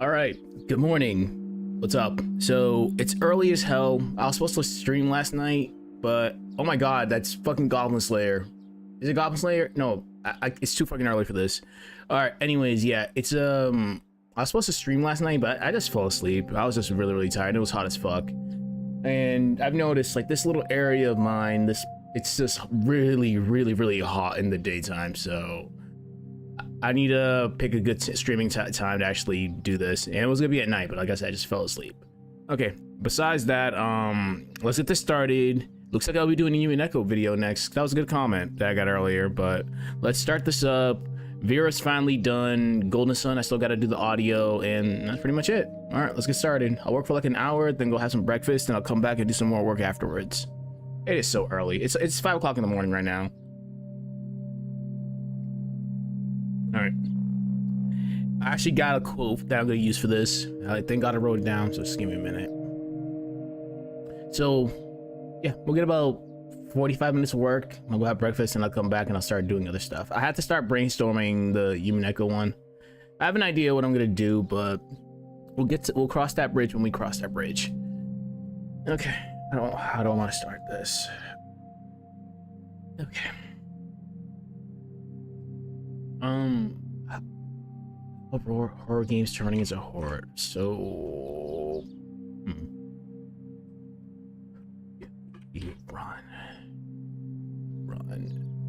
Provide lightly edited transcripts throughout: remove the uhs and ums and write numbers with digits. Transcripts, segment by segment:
All right, good morning. What's up? So it's early as hell. I was supposed to stream last night, but oh my god, that's fucking Goblin Slayer. Is it Goblin Slayer? No, it's too fucking early for this. All right, anyways, yeah, it's I was supposed to stream last night, but I just fell asleep. I was just really tired. It was hot as fuck, and I've noticed like this little area of mine, it's just really hot in the daytime. So I need to pick a good streaming time to actually do this, and it was gonna be at night, but like I said, I just fell asleep. Okay, besides that, let's get this started. Looks like I'll be doing a human echo video next. That was a good comment that I got earlier, but let's start this up. Vera's finally done. Golden Sun, I still gotta do the audio, and that's pretty much it. All right, let's get started. I'll work for like an hour, then go have some breakfast, and I'll come back and do some more work afterwards. It is so early. It's 5 o'clock in the morning right now. All right. I actually got a quote that I'm gonna use for this. I thank God I wrote it down, so just give me a minute. So, yeah, we'll get about 45 minutes of work. I'll go have breakfast and I'll come back and I'll start doing other stuff. I had to start brainstorming the human echo one. I have an idea what I'm gonna do, but we'll cross that bridge when we cross that bridge. Okay, how do I want to start this? Okay. Horror games turning into horror. So, you run,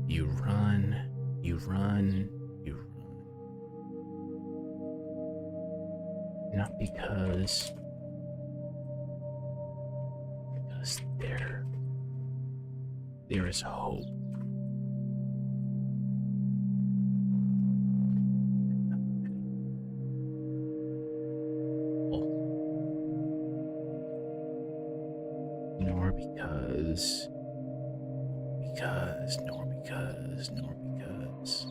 you run. Not because there is hope. Nor because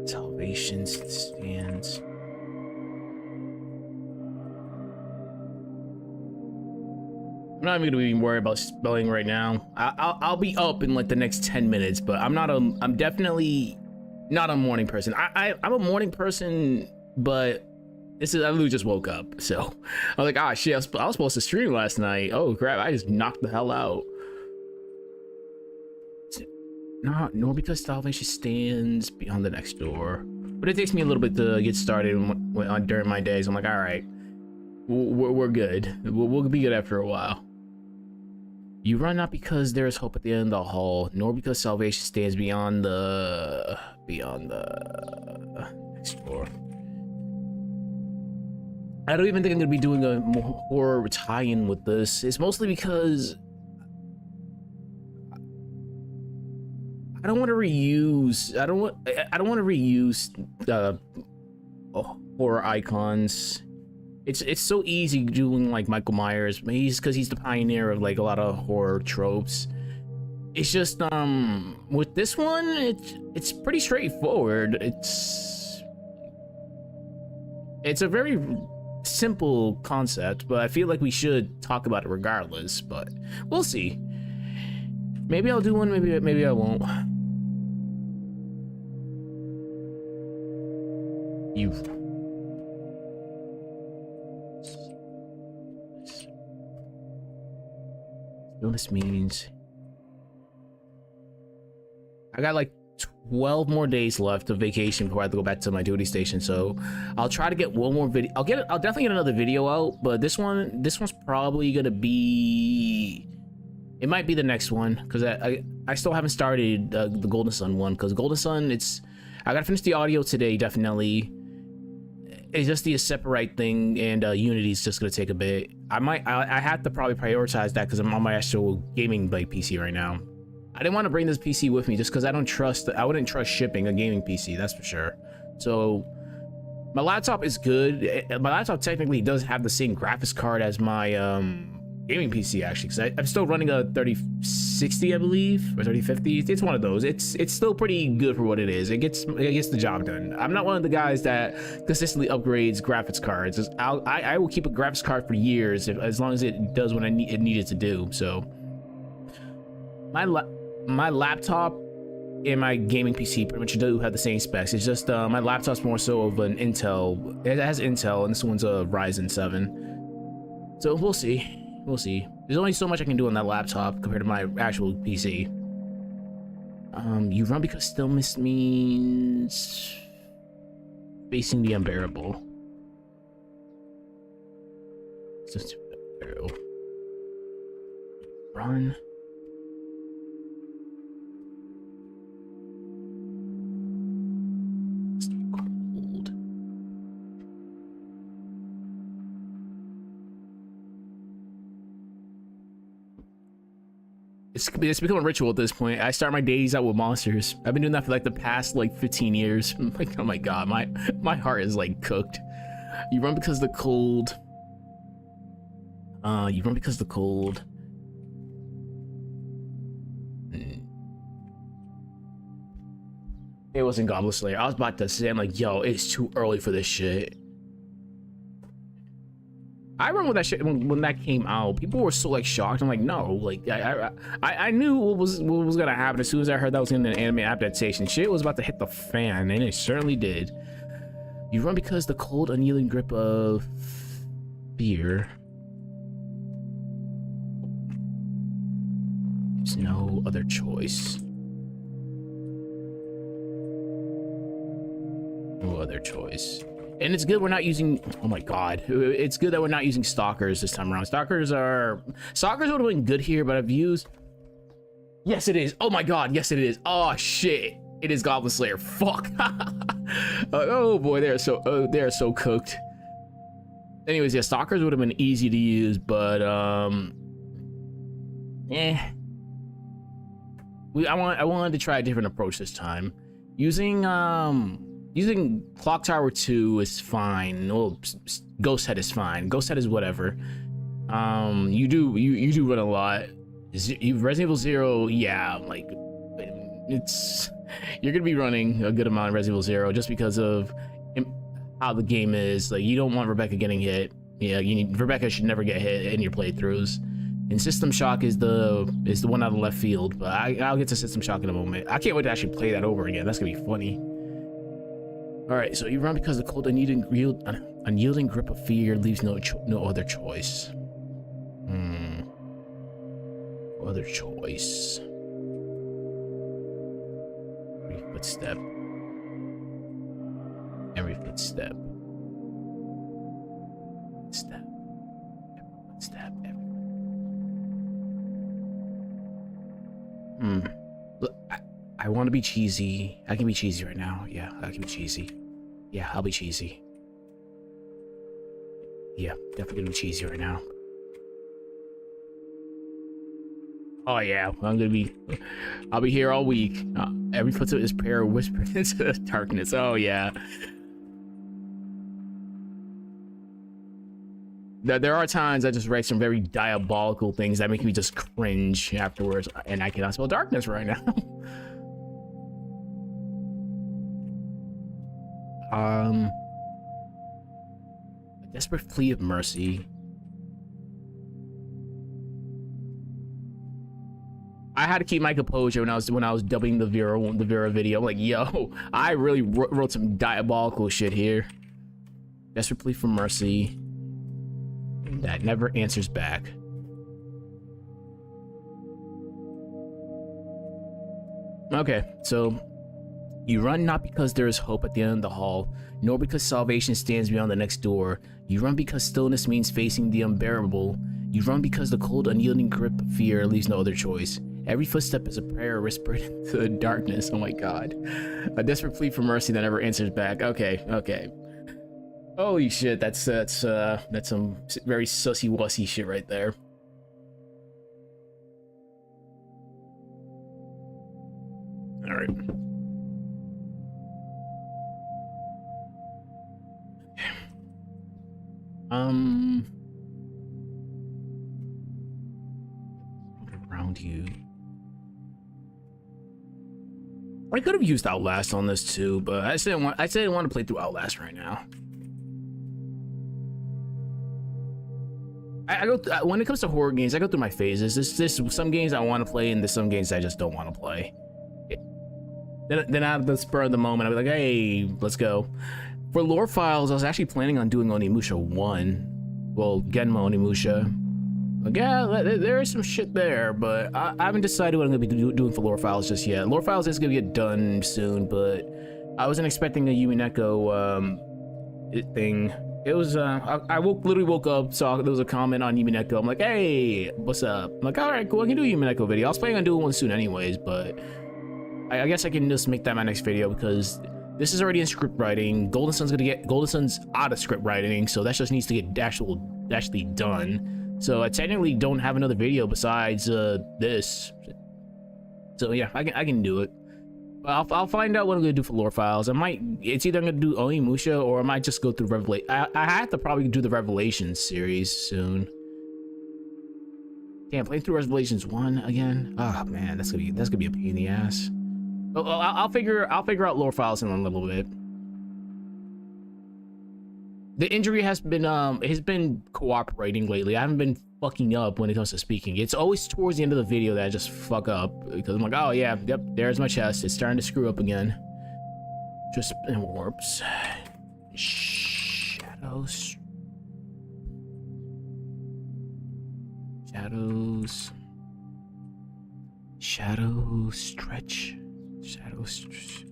salvation stands. I'm not even gonna be worried about spelling right now. I'll be up in like the next 10 minutes, but I'm definitely not a morning person. I'm a morning person, but I literally just woke up, so I was like, ah, shit, I was supposed to stream last night. Oh crap, I just knocked the hell out. Nor because salvation stands beyond the next door, but it takes me a little bit to get started during my days. I'm like, all right, we're good. We'll be good after a while. You run not because there is hope at the end of the hall, nor because salvation stands beyond the next door. I don't even think I'm gonna be doing a horror tie-in with this. It's mostly because I don't want to reuse. I don't want to reuse horror icons. It's so easy doing like Michael Myers. Because he's the pioneer of like a lot of horror tropes. It's just with this one, it's pretty straightforward. It's a very simple concept, but I feel like we should talk about it regardless. But we'll see. Maybe I'll do one. Maybe I won't. You know this means I got like 12 more days left of vacation before I have to go back to my duty station, so I'll try to get one more video. I'll definitely get another video out, but this one's probably gonna be, it might be the next one, because I still haven't started the Golden Sun one, because Golden Sun, I gotta finish the audio today. Definitely, it's just the separate thing, and Unity's just gonna take a bit. I have to probably prioritize that because I'm on my actual gaming PC right now. I didn't want to bring this PC with me just because I wouldn't trust shipping a gaming PC, that's for sure. So my laptop is good. My laptop technically does have the same graphics card as my gaming PC, actually, because I'm still running a 3060, I believe, or 3050. It's one of those. It's still pretty good for what it is. It gets the job done. I'm not one of the guys that consistently upgrades graphics cards. I will keep a graphics card for years as long as it does what it needed to do. So my laptop and my gaming PC pretty much do have the same specs. It's just my laptop's more so of an Intel. It has Intel, and this one's a Ryzen 7. So we'll see. We'll see. There's only so much I can do on that laptop compared to my actual PC. You run because stillness means facing the unbearable. Just run. It's cold. It's become a ritual at this point. I start my days out with monsters. I've been doing that for like the past like 15 years. I'm like, oh my god, my heart is like cooked. You run because of the cold. You run because of the cold. It wasn't Goblin Slayer. I was about to say, I'm like, yo, it's too early for this shit. I remember that shit when that came out. People were so like shocked. I'm like, no, like I knew what was gonna happen as soon as I heard that was gonna be an anime adaptation. Shit was about to hit the fan, and it certainly did. You run because the cold, unyielding grip of fear. There's no other choice. No other choice. And it's good we're not using, oh my god, it's good that we're not using stalkers this time around. Stalkers would have been good here, but I've used, yes it is, oh my god, yes it is, oh shit, it is Goblin Slayer, fuck. Oh boy, they are so cooked. Anyways, yeah, stalkers would have been easy to use, but I wanted to try a different approach this time. Using Clock Tower 2 is fine. Well, Ghost Head is fine. Ghost Head is whatever. You do run a lot. Resident Evil 0, yeah, like you're gonna be running a good amount of Resident Evil 0 just because of how the game is. Like, you don't want Rebecca getting hit. Yeah, Rebecca should never get hit in your playthroughs. And System Shock is the one out of left field, but I'll get to System Shock in a moment. I can't wait to actually play that over again. That's gonna be funny. All right, so you run because the cold, unyielding grip of fear leaves no other choice. No other choice. Every footstep. Every footstep. Step. Every footstep. Look, I want to be cheesy. I can be cheesy right now. Yeah, I can be cheesy. Yeah, I'll be cheesy. Yeah, definitely gonna be cheesy right now. Oh yeah, I'll be here all week. Every footstep is prayer whispered into the darkness. Oh yeah. There are times I just write some very diabolical things that make me just cringe afterwards, and I cannot spell darkness right now. A desperate plea of mercy. I had to keep my composure when I was dubbing the Vera video. I'm like, yo, I really wrote some diabolical shit here. Desperate plea for mercy that never answers back. Okay, so you run not because there is hope at the end of the hall, nor because salvation stands beyond the next door. You run because stillness means facing the unbearable. You run because the cold, unyielding grip of fear leaves no other choice. Every footstep is a prayer whispered into the darkness. Oh my god. A desperate plea for mercy that never answers back. Okay, okay. Holy shit, that's some very sussy-wussy shit right there. Alright. Around you. I could have used Outlast on this too, but I didn't want to play through Outlast right now. When it comes to horror games, I go through my phases. There's some games I want to play, and there's some games I just don't want to play. Then out of the spur of the moment, I'll be like, hey, let's go. For lore files, I was actually planning on doing Onimusha 1. Well, Genma Onimusha. Like, yeah, there is some shit there, but I haven't decided what I'm gonna be doing for lore files just yet. Lore files is gonna get done soon, but I wasn't expecting a Yumineko thing. It was literally woke up, saw there was a comment on Yumineko. I'm like, hey, what's up? I'm like, all right, cool, I can do a Yumineko video. I was planning on doing one soon anyways, but I guess I can just make that my next video because this is already in script writing. Golden Sun's out of script writing, so that just needs to get actually done. So I technically don't have another video besides this. So yeah, I can do it. But I'll find out what I'm gonna do for lore files. It's either I'm gonna do Onimusha or I might just go through Revelation. I have to probably do the Revelations series soon. Damn, playing through Revelations 1 again. Oh man, that's gonna be a pain in the ass. Oh, I'll figure out lore files in a little bit. The injury has been cooperating lately. I haven't been fucking up when it comes to speaking. It's always towards the end of the video that I just fuck up because I'm like, oh yeah, yep, there's my chest. It's starting to screw up again. Just in warps. Shadows. Shadow stretch. Shadow stretch.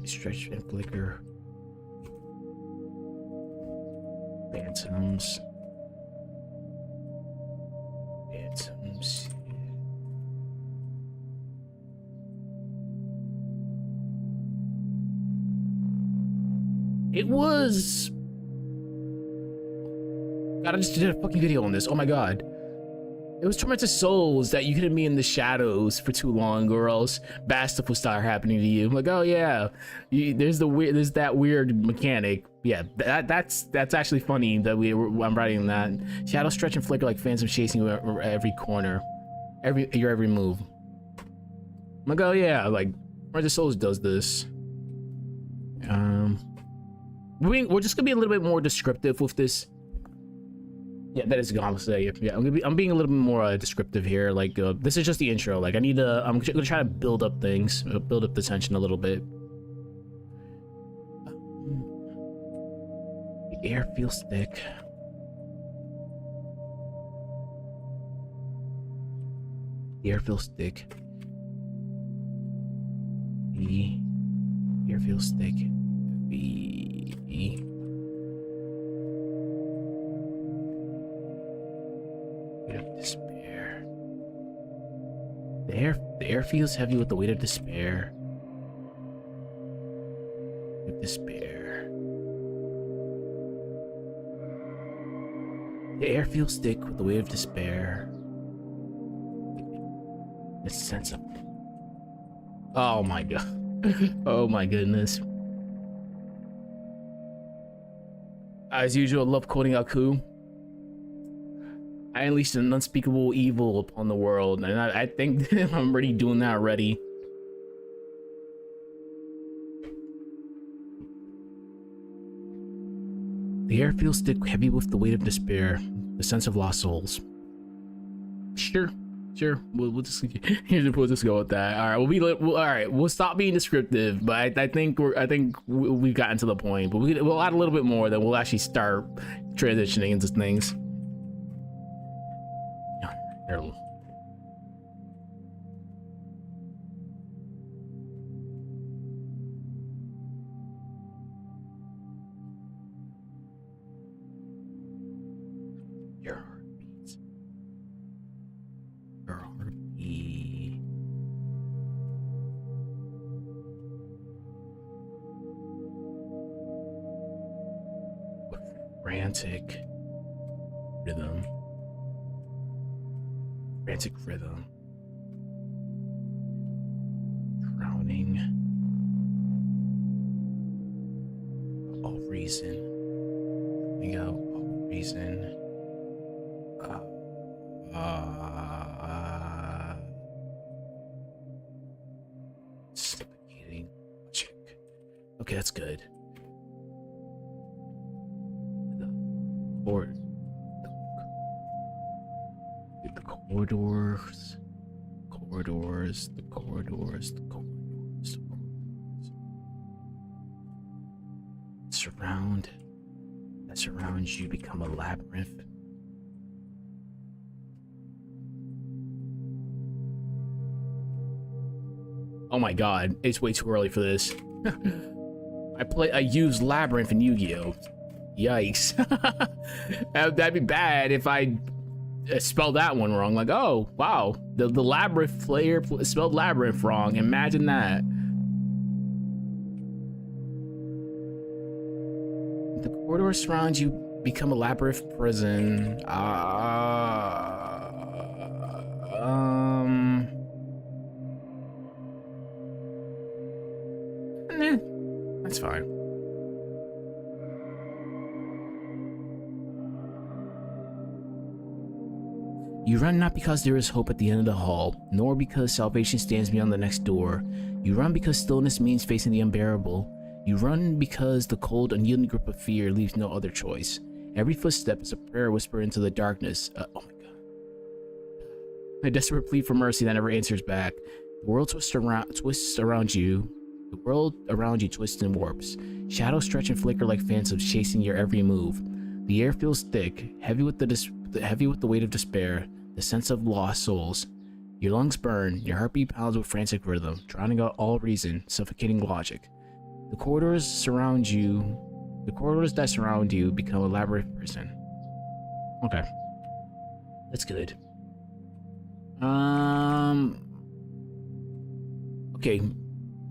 Stretch and flicker. Phantoms. It was. God, I just did a fucking video on this. Oh my god. It was Tormented Souls that you couldn't be in the shadows for too long, or else bad stuff will start happening to you. I'm like, oh yeah, there's that weird mechanic. Yeah, that's actually funny that I'm writing that. Shadows stretch and flicker like phantoms chasing you at every corner, your every move. I'm like, oh yeah, like Tormented Souls does this. We're just gonna be a little bit more descriptive with this. Yeah, that is gonna say. Yeah, I'm being a little bit more descriptive here. Like, this is just the intro. Like, I'm gonna try to build up things, build up the tension a little bit. The air feels thick. The air feels thick. The air feels thick. Despair. The air feels heavy with the weight of despair. Despair. The air feels thick with the weight of despair. The sense of. Oh my god. Oh my goodness. As usual, I love quoting Aku. I unleashed an unspeakable evil upon the world, and I think I'm already doing that already. The air feels thick, heavy with the weight of despair, the sense of lost souls. Sure. We'll just go with that. All right, we'll stop being descriptive, but I think we've gotten to the point. But we'll add a little bit more, then we'll actually start transitioning into things. Your heartbeat. Frantic rhythm. Drowning. All reason. All reason. Suffocating. Okay, that's good. corridors, corridors, the corridors, the corridors, the corridors. That surrounds you become a labyrinth. Oh my god, it's way too early for this. I use Labyrinth in Yu-Gi-Oh! Yikes. That'd be bad if I spelled that one wrong. Like, oh, wow. The Labyrinth player spelled Labyrinth wrong. Imagine that. The corridor surrounds you, become a Labyrinth prison. That's fine. You run not because there is hope at the end of the hall, nor because salvation stands beyond the next door. You run because stillness means facing the unbearable. You run because the cold, unyielding grip of fear leaves no other choice. Every footstep is a prayer whispered into the darkness. Oh my god. A desperate plea for mercy that never answers back. The world twists around you. The world around you twists and warps. Shadows stretch and flicker like phantoms, chasing your every move. The air feels thick, heavy with the weight of despair, the sense of lost souls. Your lungs burn, your heartbeat pounds with frantic rhythm, drowning out all reason, suffocating logic. The corridors that surround you become a labyrinth prison. Okay. That's good. Okay.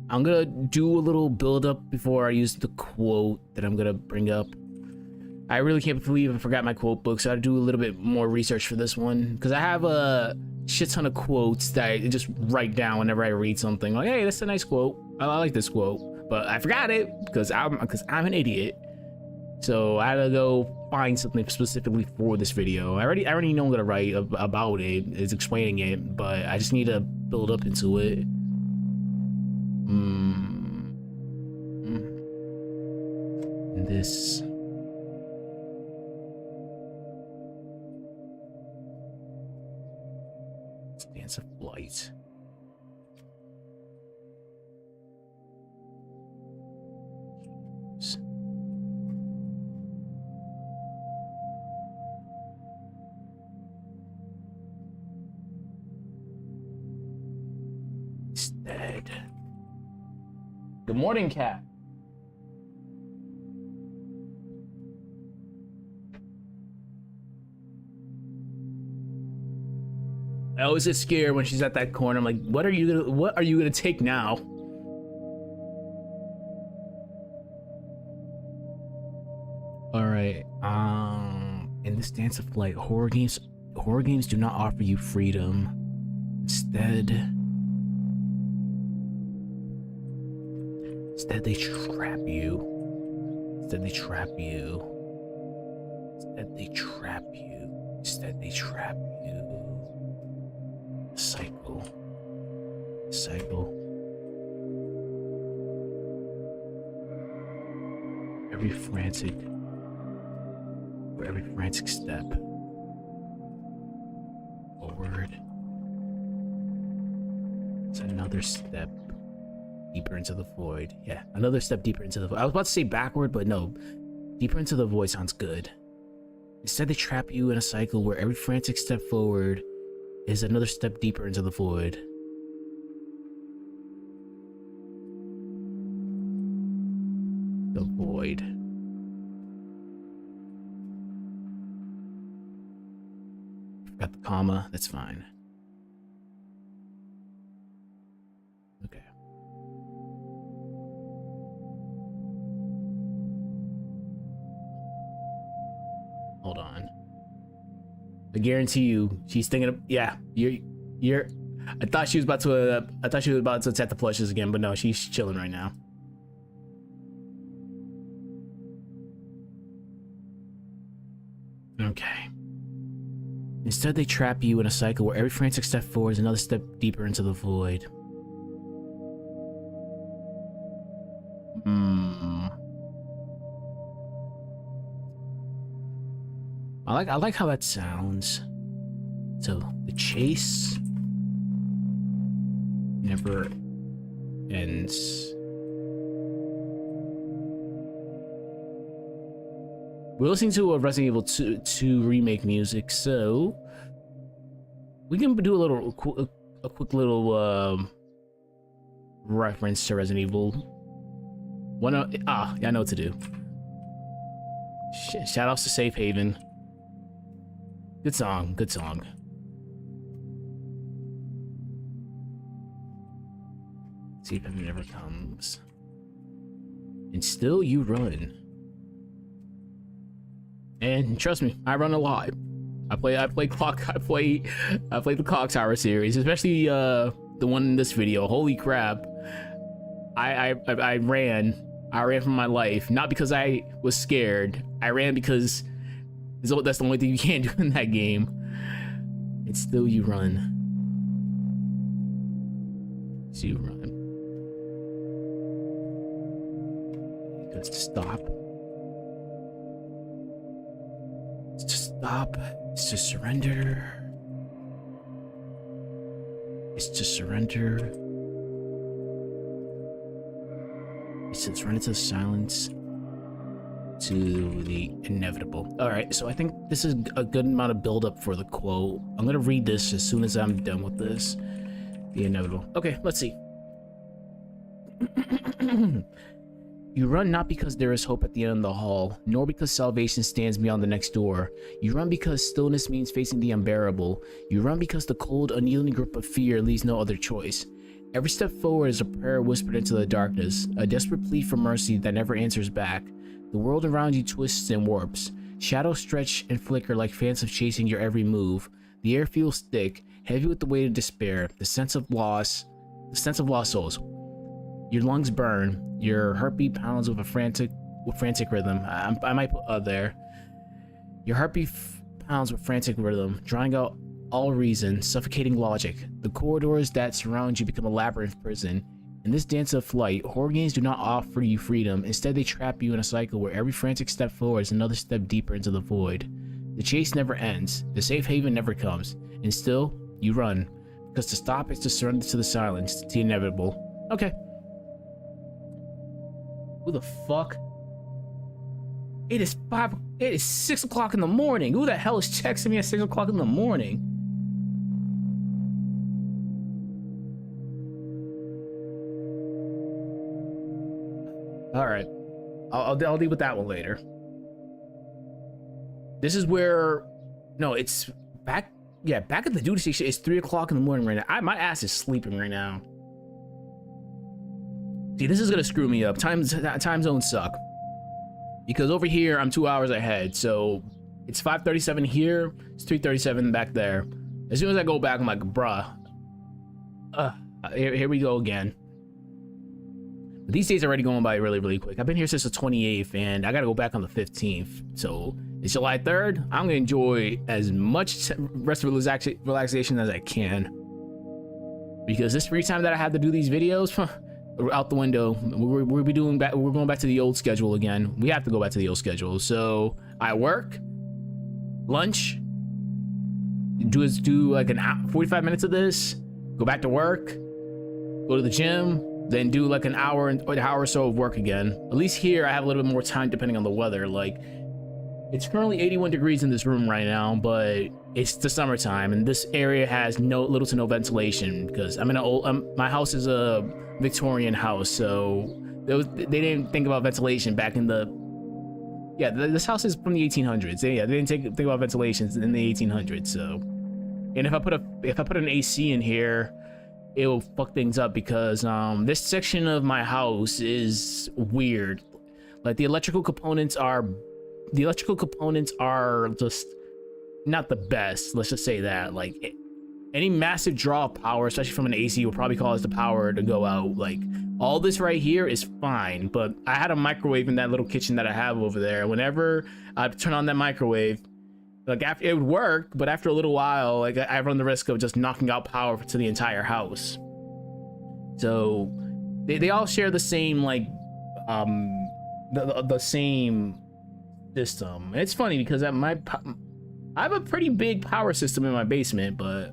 I'm gonna do a little build up before I use the quote that I'm gonna bring up. I really can't believe I forgot my quote book, so I had to do a little bit more research for this one, because I have a shit ton of quotes that I just write down whenever I read something. Like, hey, that's a nice quote. I like this quote, but I forgot it because I'm an idiot. So I had to go find something specifically for this video. I already know I'm gonna write about it. It's explaining it, but I just need to build up into it. This. Stance of flight. Instead. Good morning, cat. I always get scared when she's at that corner. I'm like, what are you gonna take now? All right. In this dance of flight, horror games do not offer you freedom. Instead they trap you. Instead they trap you. Instead they trap you. Instead they trap you. Cycle. Every frantic step forward, it's another step deeper into the void. Yeah, another step deeper into the void. I was about to say backward, but no, deeper into the void sounds good. Instead, they trap you in a cycle where every frantic step forward is another step deeper into the void. The void. Forgot the comma, that's fine. Okay. Hold on. I guarantee you, she's thinking of, yeah, you're, I thought she was about to attack the plushes again, but no, she's chilling right now. Okay. Instead, they trap you in a cycle where every frantic step forward is another step deeper into the void. I like how that sounds. So the chase never ends. We're listening to a Resident Evil 2 remake music, so we can do a quick little reference to Resident Evil. Yeah, I know what to do. Shout outs to Safe Haven. Good song, good song. See if it never comes. And still you run. And trust me, I run a lot. I play the Clock Tower series, especially the one in this video. Holy crap. I ran for my life, not because I was scared. I ran because that's the only thing you can't do in that game. And still you run. So you run. It's to stop. It's to stop. It's to surrender. It's to surrender. It's to surrender to the silence. To the inevitable. Alright, so I think this is a good amount of build-up for the quote. I'm gonna read this as soon as I'm done with this. The inevitable. Okay, let's see. You run not because there is hope at the end of the hall, nor because salvation stands beyond the next door. You run because stillness means facing the unbearable. You run because the cold, unyielding grip of fear leaves no other choice. Every step forward is a prayer whispered into the darkness, a desperate plea for mercy that never answers back. The world around you twists and warps. Shadows stretch and flicker like phantoms chasing your every move. The air feels thick, heavy with the weight of despair, the sense of lost souls. Your lungs burn, your heartbeat pounds with frantic rhythm. I might put there. Your heartbeat pounds with frantic rhythm, drowning out all reason, suffocating logic. The corridors that surround you become a labyrinth prison. In this dance of flight, horror games do not offer you freedom. Instead, they trap you in a cycle where every frantic step forward is another step deeper into the void. The chase never ends. The safe haven never comes. And still, you run. Because to stop is to surrender to the silence, to the inevitable. Okay. Who the fuck? It is 6 o'clock in the morning. Who the hell is texting me at 6 o'clock in the morning? All right, I'll deal with that one later. This is where, no, it's back. Yeah, back at the duty station. It's 3 o'clock in the morning right now. My ass is sleeping right now. See, this is gonna screw me up. Time zones suck. Because over here, I'm 2 hours ahead. So it's 5:37 here. It's 3:37 back there. As soon as I go back, I'm like, bruh. Here we go again. But these days are already going by really, really quick. I've been here since the 28th, and I gotta go back on the 15th. So it's July 3rd. I'm gonna enjoy as much rest of relaxation as I can. Because this free time that I have to do these videos, out the window. We're going back to the old schedule again. We have to go back to the old schedule. So I work, lunch, do like 45 minutes of this, go back to work, go to the gym, then do like an hour or so of work again. At least here I have a little bit more time depending on the weather. Like, it's currently 81 degrees in this room right now, but it's the summertime and this area has little to no ventilation because I'm in my house is a Victorian house, so they didn't think about ventilation back in this house is from the 1800s. They didn't think about ventilation in the 1800s. So, and if I put an AC in here, it will fuck things up because this section of my house is weird. Like the electrical components are just not the best. Let's just say that. Like any massive draw of power, especially from an AC, will probably cause the power to go out. Like all this right here is fine, but I had a microwave in that little kitchen that I have over there. Whenever I turn on that microwave, like after it would work, but after a little while, like I run the risk of just knocking out power to the entire house. So they all share the same like the same system. And it's funny because at I have a pretty big power system in my basement, but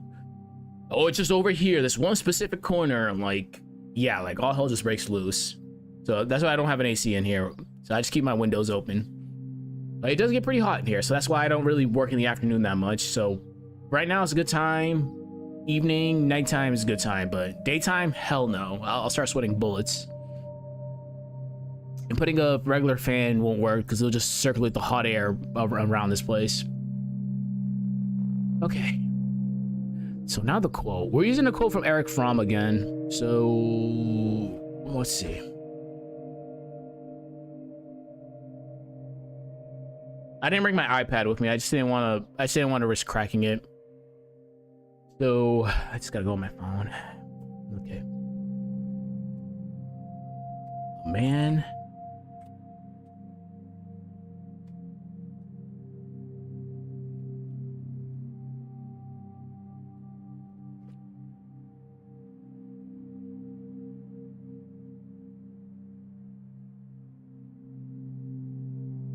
oh, it's just over here, this one specific corner. I'm like, yeah, like all hell just breaks loose. So that's why I don't have an AC in here. So I just keep my windows open. But it does get pretty hot in here, so that's why I don't really work in the afternoon that much. So right now is a good time. Evening, nighttime is a good time, but daytime, hell no. I'll start sweating bullets. And putting a regular fan won't work because it'll just circulate the hot air around this place. Okay. So now the quote. We're using a quote from Eric Fromm again. So let's see. I didn't bring my iPad with me. I just didn't want to risk cracking it. So I just gotta go on my phone. Okay. A man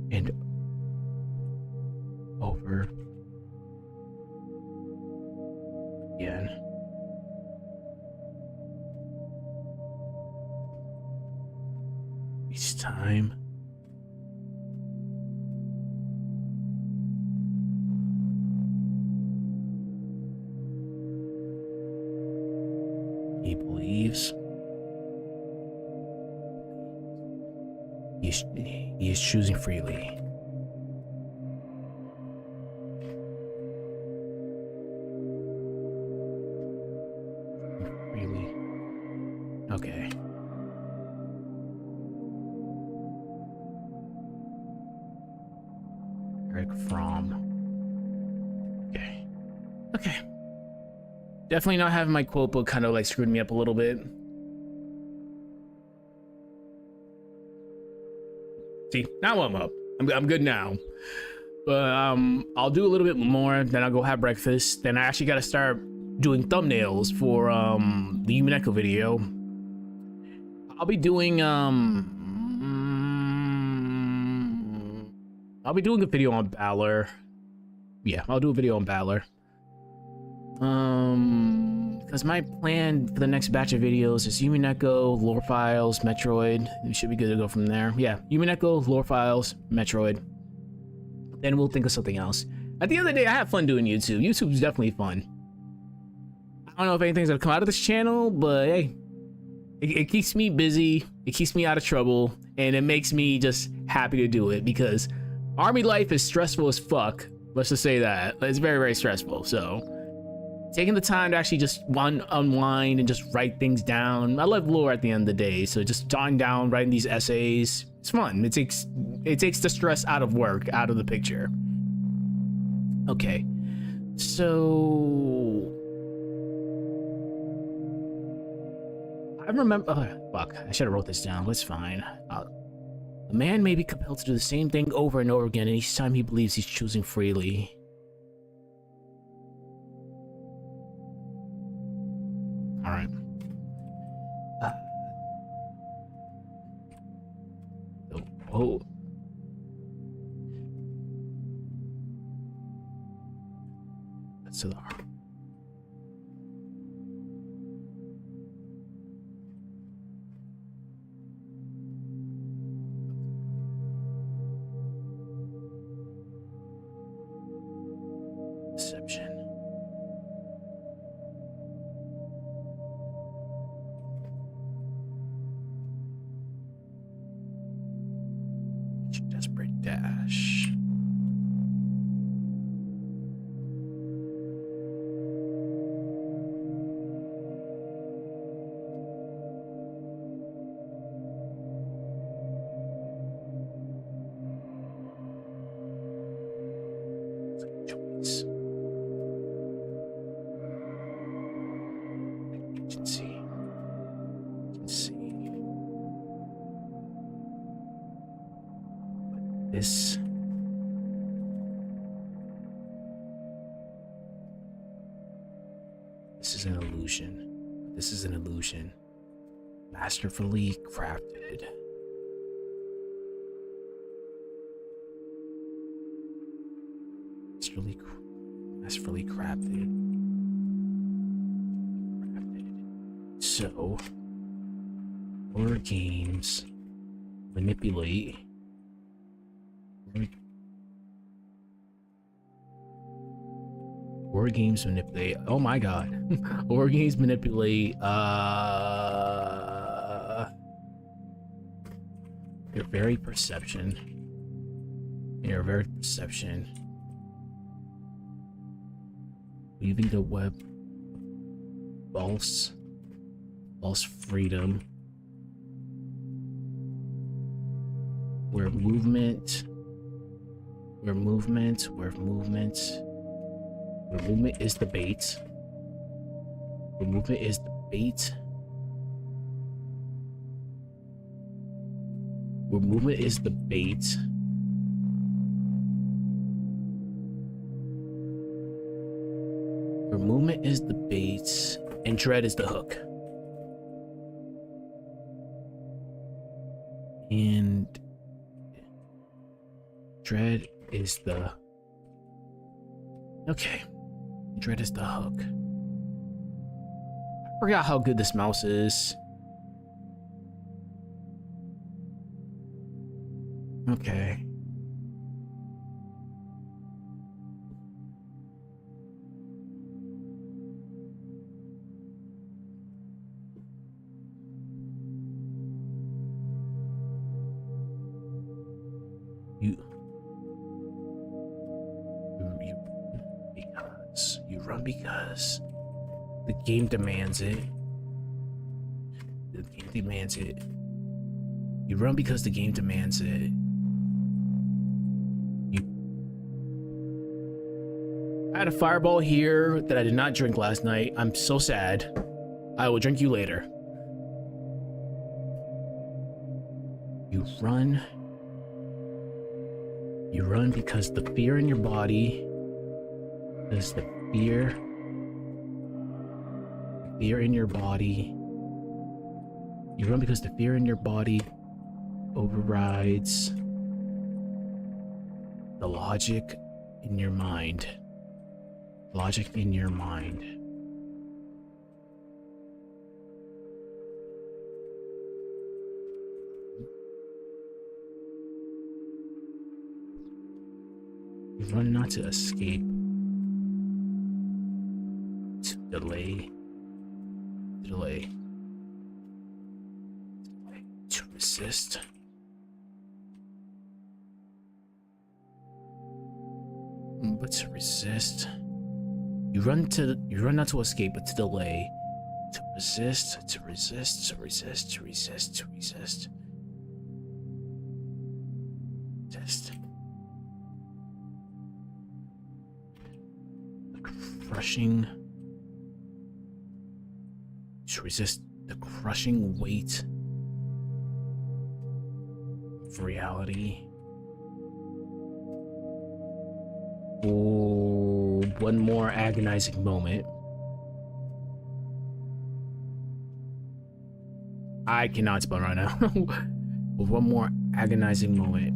and over again. Each time he believes he is choosing freely. Okay. Eric Fromm. Okay. Okay. Definitely not having my quote book kind of like screwed me up a little bit. See, now I'm up. I'm good now. But I'll do a little bit more, then I'll go have breakfast. Then I actually gotta start doing thumbnails for the Umineko video. I'll be doing a video on Balor. Yeah, I'll do a video on Balor. Because my plan for the next batch of videos is Umineko, lore files, Metroid. We should be good to go from there. Yeah, Umineko, lore files, Metroid. Then we'll think of something else. At the end of the day, I have fun doing YouTube. YouTube's definitely fun. I don't know if anything's gonna come out of this channel, but hey, it keeps me busy, it keeps me out of trouble, and it makes me just happy to do it because army life is stressful as fuck. Let's just say that. It's very, very stressful. So taking the time to actually just unwind and just write things down. I love lore at the end of the day, so just jotting down, writing these essays, it's fun. It takes the stress out of work, out of the picture. Okay, so I remember. Oh, fuck! I should have wrote this down. It's fine. A man may be compelled to do the same thing over and over again, and each time he believes he's choosing freely. All right. Oh. That's to the heart. Deception. Desperate dash. Choice. Agency. This is an illusion. This is an illusion. Masterfully crafted. masterfully crafted. So, horror games manipulate. Horror games manipulate. Oh my god. Horror games manipulate. Your very perception. Your very perception. Weaving the web. False freedom. Where movement is the bait. Where movement is the bait. Where movement is the bait. Where movement is the bait, and dread is the hook. And dread is the... Okay. Dread is the hook. I forgot how good this mouse is. Okay. You run because the game demands it. The game demands it. You run because the game demands it. I had a fireball here that I did not drink last night. I'm so sad. I will drink you later. You run. You run because the fear in your body. Because the fear in your body. You run because the fear in your body overrides the logic in your mind. Logic in your mind. You run not to escape. To delay. To resist. But to resist. You run not to escape, but to delay. To resist. To resist the crushing weight of reality. Oh, one more agonizing moment. I cannot spell right now. One more agonizing moment.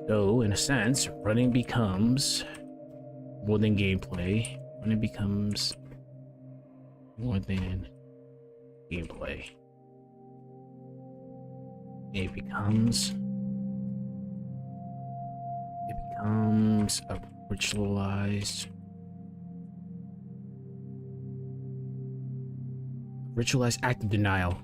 So, in a sense, running becomes more than gameplay. Running becomes more than gameplay. It becomes a ritualized act of denial.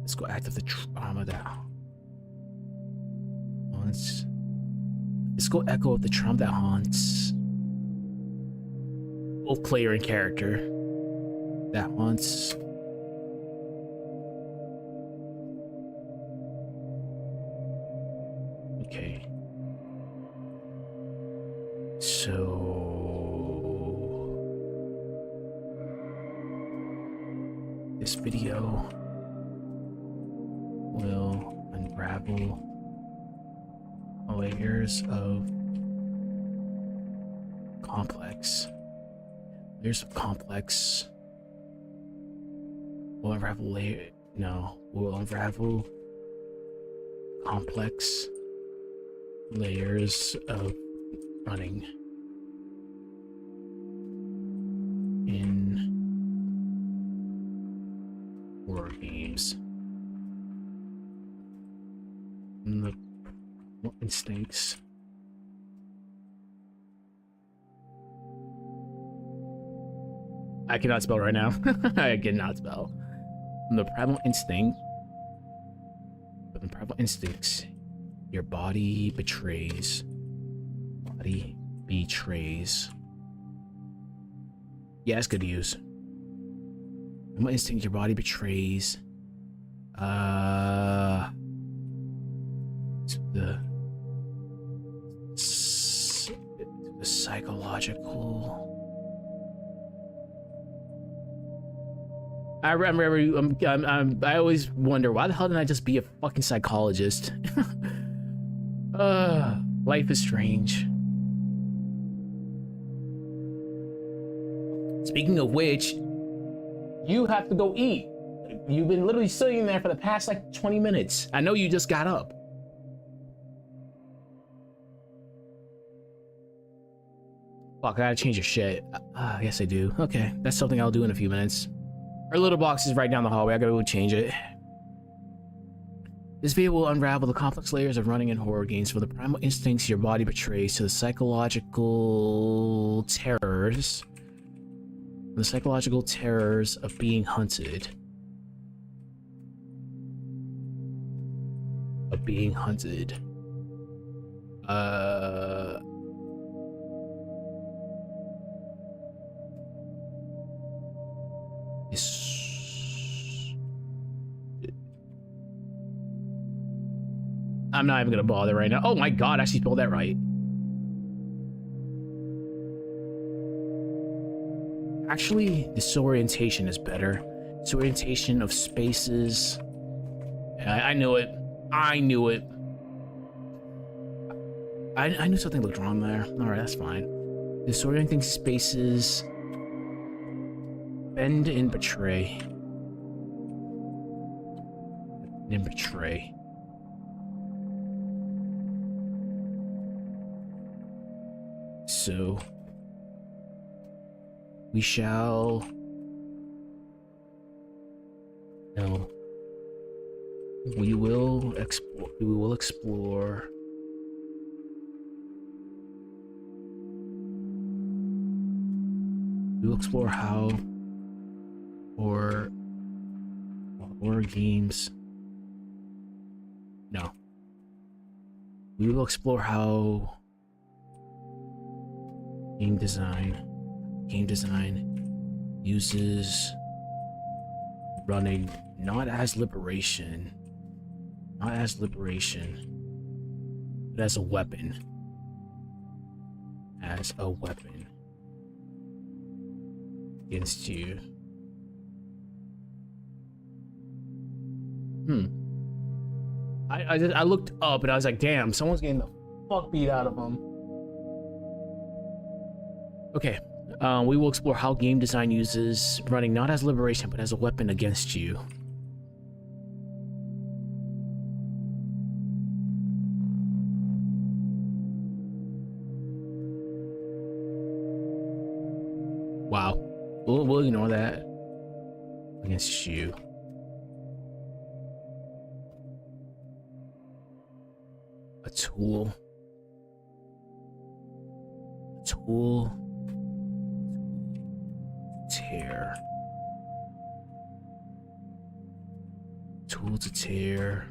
Physical act of the trauma that haunts. Physical echo of the trauma that haunts both player and character. That haunts. Okay. So This video will unravel layers of complex. Layers of complex. We'll unravel layer. No, we'll unravel complex layers of running in horror games. And the instincts. I cannot spell right now. I cannot spell. From the primal instinct. From the primal instincts, your body betrays. Body betrays. Yeah, it's good to use. Primal instinct, your body betrays. The psychological. I remember. I always wonder, why the hell didn't I just be a fucking psychologist? Life is strange. Speaking of which, you have to go eat. You've been literally sitting there for the past like 20 minutes. I know you just got up. Fuck, I gotta change your shit. Yes I do. Okay, that's something I'll do in a few minutes. Our little box is right down the hallway. I gotta go change it. This video will unravel the complex layers of running in horror games, from the primal instincts your body betrays to the psychological terrors. The psychological terrors of being hunted. Of being hunted. I'm not even gonna bother right now. Oh my god, I actually spelled that right. Actually, disorientation is better. Disorientation of spaces. I knew it. I knew it. I knew something looked wrong there. Alright, that's fine. Disorienting spaces. Bend and betray. And betray. So we shall. No. We will explore. We will explore. We will explore how horror games. No. We will explore how game design uses running not as liberation, but as a weapon. As a weapon against you. I looked up and I was like, damn, someone's getting the fuck beat out of them. Okay, we will explore how game design uses running not as liberation, but as a weapon against you. Wow. We'll ignore that. Against you. A tool. Tear. Tool to tear.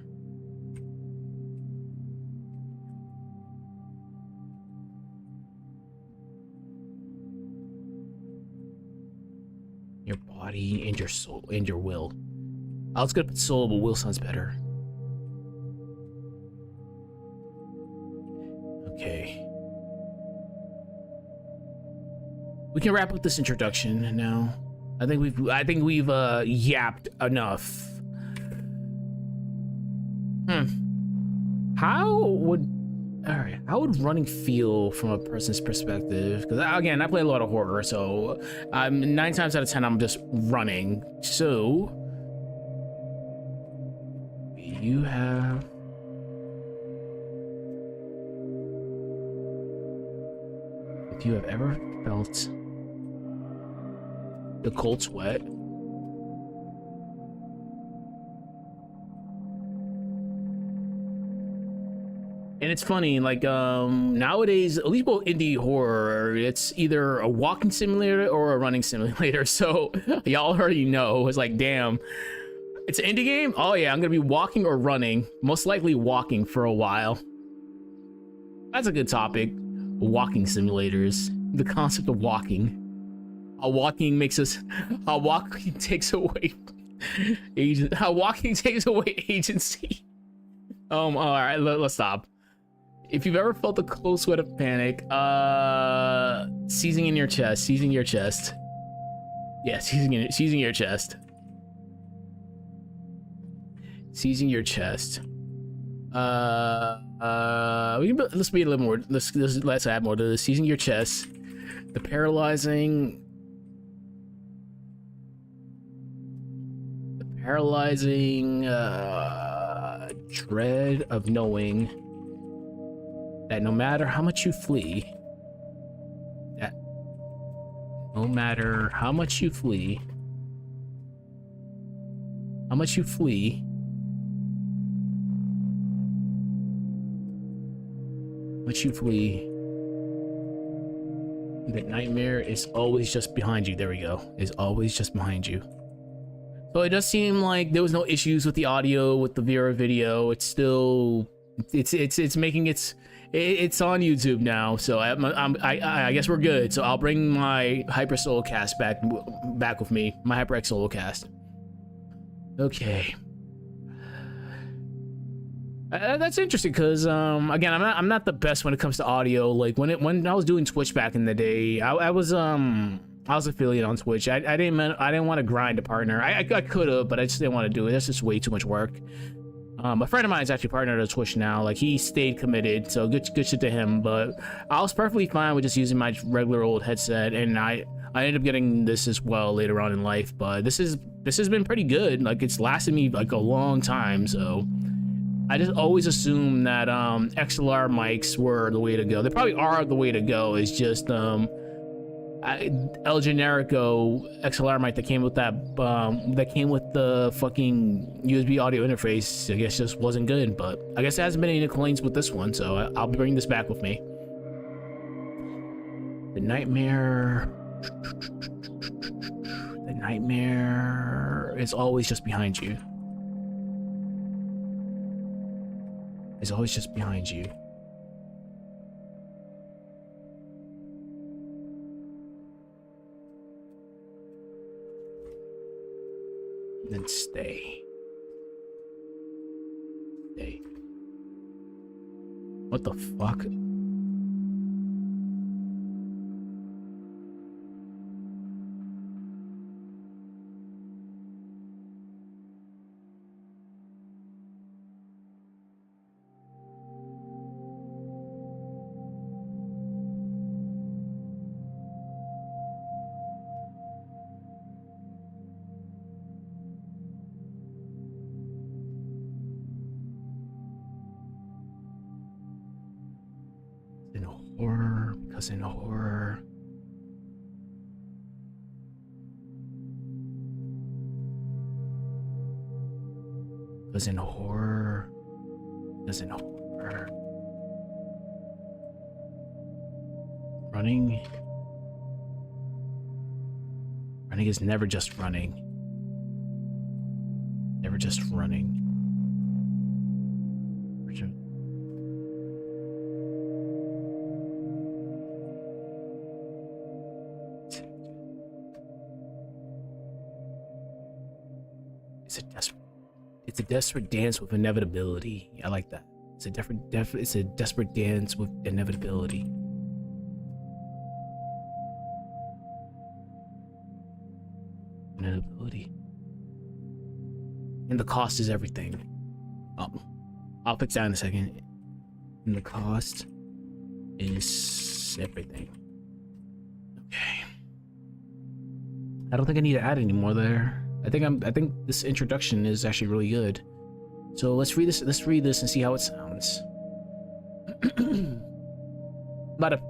Your body and your soul and your will. I was gonna put soul, but will sounds better. Okay. We can wrap up this introduction now. I think we've yapped enough. How would running feel from a person's perspective? Because again, I play a lot of horror, so 9 times out of 10 I'm just running. So you have if you have ever felt the cold sweat, and it's funny, like nowadays, at least both indie horror, it's either a walking simulator or a running simulator. So y'all already know. It's like, damn, it's an indie game. Oh yeah, I'm gonna be walking or running. Most likely walking for a while. That's a good topic. Walking simulators. The concept of walking. How walking takes away agency. All right, let's stop. If you've ever felt the cold sweat of panic, seizing your chest. Yeah, seizing your chest. Seizing your chest. Let's be a little more. Let's add more to this. Seizing your chest. The paralyzing dread of knowing that no matter how much you flee, that nightmare is always just behind you. There we go. Is always just behind you. So it does seem like there was no issues with the audio, with the Vera video. It's still, it's making it's on YouTube now. So I guess we're good. So I'll bring my Hyper Solo Cast back with me. My HyperX Solo Cast. Okay. That's interesting because again, I'm not the best when it comes to audio. Like when I was doing Twitch back in the day, I was affiliate on Twitch. I didn't want to grind a partner. I could have, but I just didn't want to do it. That's just way too much work. A friend of mine is actually partnered on Twitch now. Like he stayed committed, so good shit to him. But I was perfectly fine with just using my regular old headset, and I ended up getting this as well later on in life. But this has been pretty good. Like it's lasted me like a long time, so. I just always assumed that XLR mics were the way to go. They probably are the way to go. It's just El Generico XLR mic that came with the fucking USB audio interface. I guess just wasn't good, but I guess there hasn't been any complaints with this one, so I'll be bringing this back with me. The nightmare is always just behind you. Is always just behind you. Then stay. What the fuck? In horror, running is never just running. It's a desperate dance with inevitability. I like that. It's a desperate dance with inevitability. And the cost is everything. I'll fix that in a second. And the cost is everything. Okay. I don't think I need to add any more there. I think this introduction is actually really good. So let's read this. Let's read this and see how it sounds. God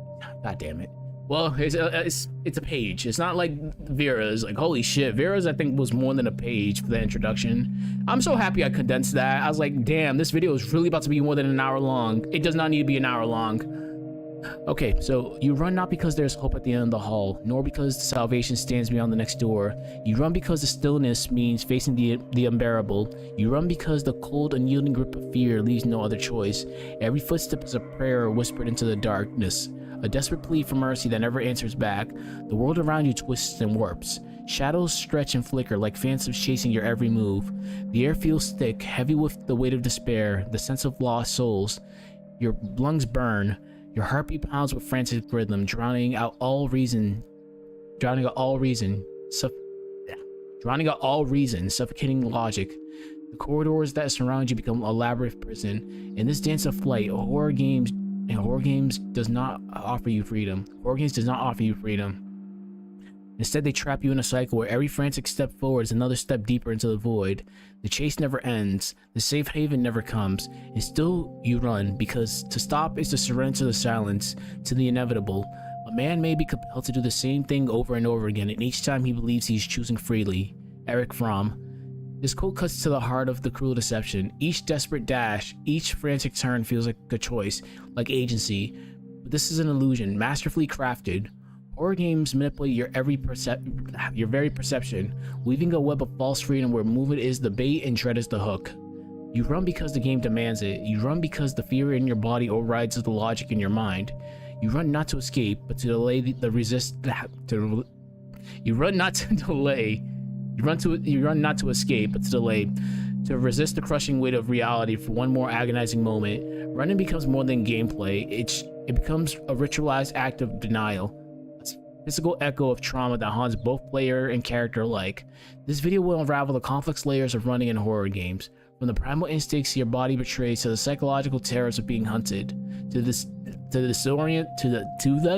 damn it. Well, it's a page. It's not like Vera's. Like, holy shit, Vera's I think was more than a page for the introduction. I'm so happy I condensed that. I was like, damn, this video is really about to be more than an hour long. It does not need to be an hour long. Okay, so you run not because there's hope at the end of the hall, nor because salvation stands beyond the next door. You run because the stillness means facing the unbearable. You run because the cold, unyielding grip of fear leaves no other choice. Every footstep is a prayer whispered into the darkness, a desperate plea for mercy that never answers back. The world around you twists and warps. Shadows stretch and flicker like phantoms chasing your every move. The air feels thick, heavy with the weight of despair, the sense of lost souls. Your lungs burn. Your heartbeat pounds with frantic rhythm, drowning out all reason, suffocating logic. The corridors that surround you become a labyrinth prison. In this dance of flight, horror games does not offer you freedom. Horror games does not offer you freedom. Instead, they trap you in a cycle where every frantic step forward is another step deeper into the void. The chase never ends, the safe haven never comes, and still you run, because to stop is to surrender to the silence, to the inevitable. A man may be compelled to do the same thing over and over again, and each time he believes he's choosing freely. Eric Fromm. This quote cuts to the heart of the cruel deception. Each desperate dash, each frantic turn feels like a choice, like agency. But this is an illusion, masterfully crafted. Horror games manipulate your very perception, weaving a web of false freedom where movement is the bait and dread is the hook. You run because the game demands it. You run because the fear in your body overrides the logic in your mind. You run not to escape, but to delay You run not to delay. You run not to escape, but to delay. To resist the crushing weight of reality for one more agonizing moment. Running becomes more than gameplay. It becomes a ritualized act of denial. Physical echo of trauma that haunts both player and character alike. This video will unravel the complex layers of running in horror games, from the primal instincts your body betrays to the psychological terrors of being hunted, to the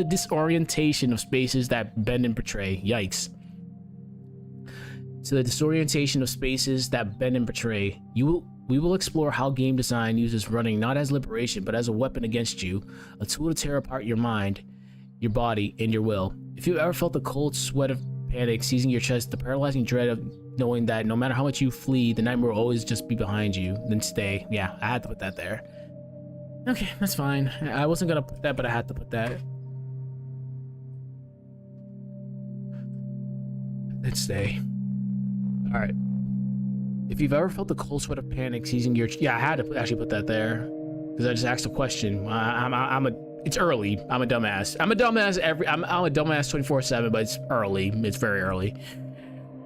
disorientation of spaces that bend and betray. Yikes. To the disorientation of spaces that bend and betray. We will explore how game design uses running not as liberation, but as a weapon against you, a tool to tear apart your mind, your body, and your will. If you ever felt the cold sweat of panic seizing your chest, the paralyzing dread of knowing that no matter how much you flee, the nightmare will always just be behind you, then stay. Yeah, I had to put that there. Okay, that's fine. I wasn't gonna put that, but I had to put that. Let's stay. Alright. If you've ever felt the cold sweat of panic seizing your... Yeah, I had to actually put that there. Because I just asked a question. It's early. I'm a dumbass. I'm a dumbass 24/7, but it's early. It's very early.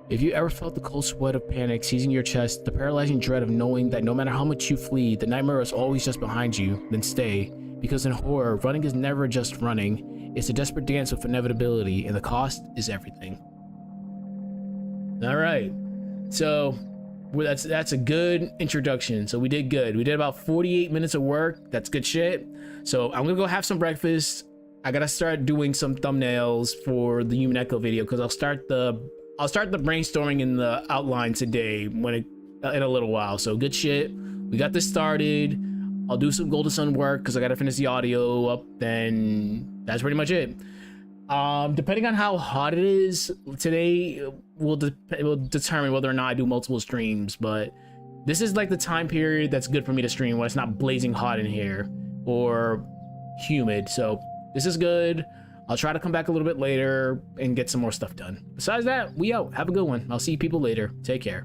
If you ever felt the cold sweat of panic seizing your chest, the paralyzing dread of knowing that no matter how much you flee, the nightmare is always just behind you, then stay. Because in horror, running is never just running. It's a desperate dance with inevitability, and the cost is everything. All right. So that's a good introduction. So we did good. We did about 48 minutes of work. That's good shit. So I'm gonna go have some breakfast. I gotta start doing some thumbnails for the Human Echo video, because I'll start the brainstorming in the outline today in a little while. So good shit. We got this started. I'll do some Golden Sun work because I gotta finish the audio up. Then that's pretty much it. Depending on how hot it is today, it will determine whether or not I do multiple streams. But this is like the time period that's good for me to stream when it's not blazing hot in here or humid. So this is good. I'll try to come back a little bit later and get some more stuff done. Besides that, we out. Have a good one. I'll see you people later. Take care.